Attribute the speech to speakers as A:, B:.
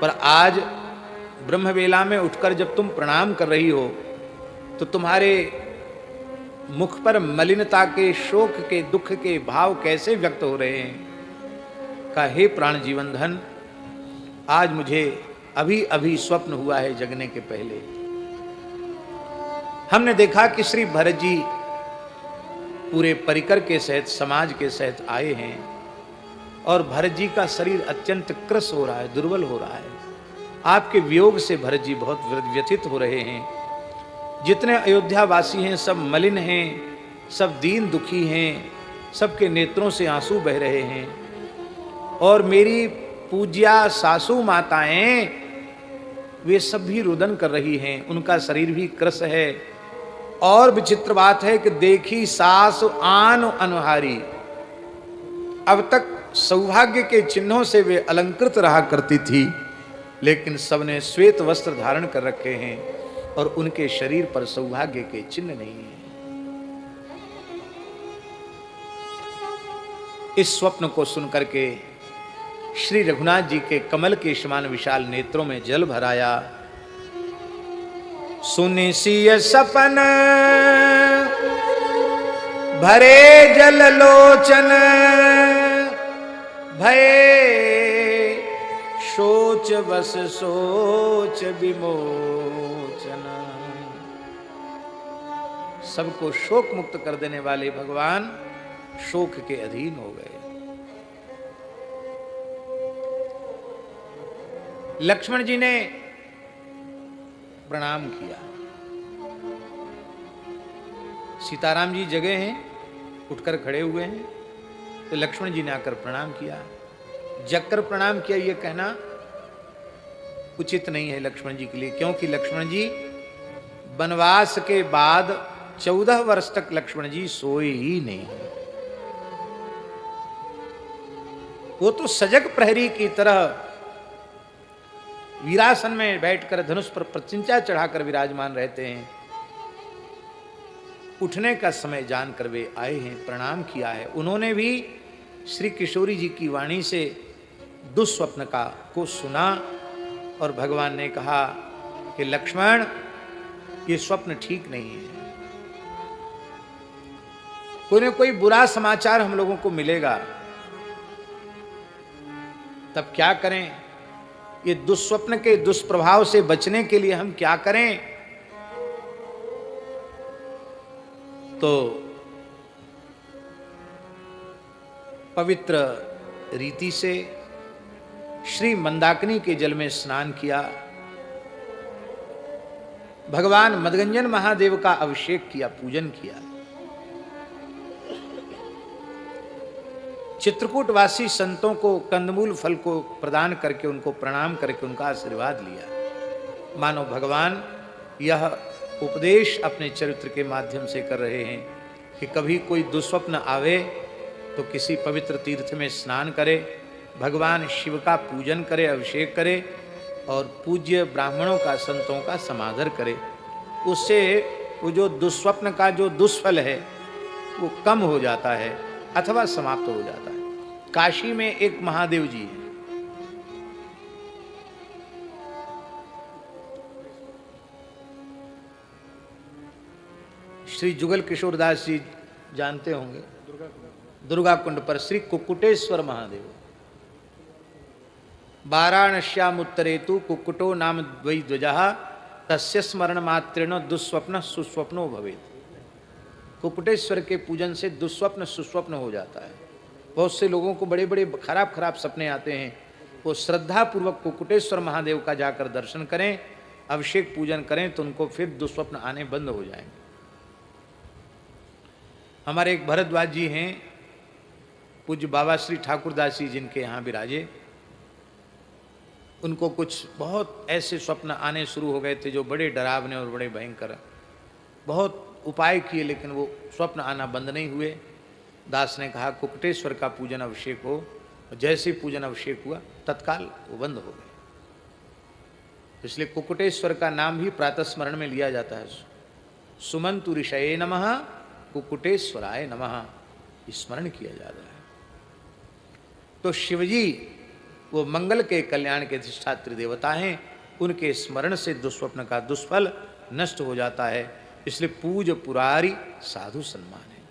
A: पर आज ब्रह्मवेला में उठकर जब तुम प्रणाम कर रही हो तो तुम्हारे मुख पर मलिनता के, शोक के, दुख के भाव कैसे व्यक्त हो रहे हैं। का हे प्राण जीवन धन, आज मुझे अभी अभी स्वप्न हुआ है जगने के पहले। हमने देखा कि श्री भरत जी पूरे परिकर के सहित, समाज के सहित आए हैं और भरत जी का शरीर अत्यंत क्रस हो रहा है, दुर्बल हो रहा है। आपके वियोग से भरत जी बहुत व्यथित हो रहे हैं। जितने अयोध्या वासी हैं सब मलिन हैं, सब दीन दुखी हैं, सबके नेत्रों से आंसू बह रहे हैं। और मेरी पूज्या सासू माताएं वे सब भी रुदन कर रही हैं, उनका शरीर भी क्रस है। और विचित्र बात है कि देखी सास आन अनुहारी, अब तक सौभाग्य के चिन्हों से वे अलंकृत रहा करती थी, लेकिन सबने श्वेत वस्त्र धारण कर रखे हैं और उनके शरीर पर सौभाग्य के चिन्ह नहीं है। इस स्वप्न को सुनकर के श्री रघुनाथ जी के कमल के समान विशाल नेत्रों में जल भराया। सुनि सिय सपन भरे जल लोचन, भये सोच बस सोच विमोचन। सबको शोक मुक्त कर देने वाले भगवान शोक के अधीन हो गए। लक्ष्मण जी ने प्रणाम किया। सीताराम जी जगे हैं, उठकर खड़े हुए हैं, तो लक्ष्मण जी ने आकर प्रणाम किया। जगकर प्रणाम किया यह कहना उचित नहीं है लक्ष्मण जी के लिए, क्योंकि लक्ष्मण जी वनवास के बाद 14 वर्ष तक लक्ष्मण जी सोए ही नहीं। वो तो सजग प्रहरी की तरह वीरासन में बैठकर धनुष पर प्रचिंचा चढ़ाकर विराजमान रहते हैं। उठने का समय जानकर वे आए हैं, प्रणाम किया है। उन्होंने भी श्री किशोरी जी की वाणी से दुस्वप्न को सुना और भगवान ने कहा कि लक्ष्मण, ये स्वप्न ठीक नहीं है। कोई न कोई बुरा समाचार हम लोगों को मिलेगा, तब क्या करें? ये दुस्वप्न के दुष्प्रभाव से बचने के लिए हम क्या करें? तो पवित्र रीति से श्री मंदाकिनी के जल में स्नान किया, भगवान मदगंजन महादेव का अभिषेक किया, पूजन किया। चित्रकूटवासी संतों को कंदमूल फल को प्रदान करके, उनको प्रणाम करके उनका आशीर्वाद लिया। मानो भगवान यह उपदेश अपने चरित्र के माध्यम से कर रहे हैं कि कभी कोई दुस्वप्न आवे तो किसी पवित्र तीर्थ में स्नान करे, भगवान शिव का पूजन करे, अभिषेक करे और पूज्य ब्राह्मणों का, संतों का समादर करे। उससे वो जो दुस्वप्न का जो दुष्फल है वो कम हो जाता है अथवा समाप्त हो जाता है। काशी में एक महादेव जी है, श्री जुगल किशोर दास जी जानते होंगे, दुर्गा कुंड पर श्री कुक्कुटेश्वर महादेव। वाराणस्याम उत्तरेतु कुक्कुटो नाम द्वै ध्वजः, तस्य स्मरण मात्रेण दुस्वप्न सुस्वप्नो भवेत्। कुक्कुटेश्वर के पूजन से दुस्वप्न सुस्वप्न हो जाता है। बहुत से लोगों को बड़े बड़े खराब खराब सपने आते हैं, वो श्रद्धा पूर्वक कुक्कुटेश्वर महादेव का जाकर दर्शन करें, अभिषेक पूजन करें तो उनको फिर दुस्वप्न आने बंद हो जाएंगे। हमारे एक भरद्वाज जी हैं, पूज्य बाबा श्री ठाकुरदास जी जिनके यहाँ विराजे, उनको कुछ बहुत ऐसे स्वप्न आने शुरू हो गए थे जो बड़े डरावने और बड़े भयंकर। बहुत उपाय किए लेकिन वो स्वप्न आना बंद नहीं हुए। दास ने कहा कुक्कुटेश्वर का पूजन अभिषेक हो, जैसे ही पूजन अभिषेक हुआ तत्काल वो बंद हो गए। इसलिए कुक्कुटेश्वर का नाम भी प्रातः स्मरण में लिया जाता है। सुमंतु ऋषये नमः, कुक्कुटेश्वराय नमः, स्मरण किया जाता है। तो शिवजी वो मंगल के कल्याण के अधिष्ठात्री देवता हैं, उनके स्मरण से दुस्वप्न का दुष्फल नष्ट हो जाता है। इसलिए पूज पुरारी साधु सन्मान है।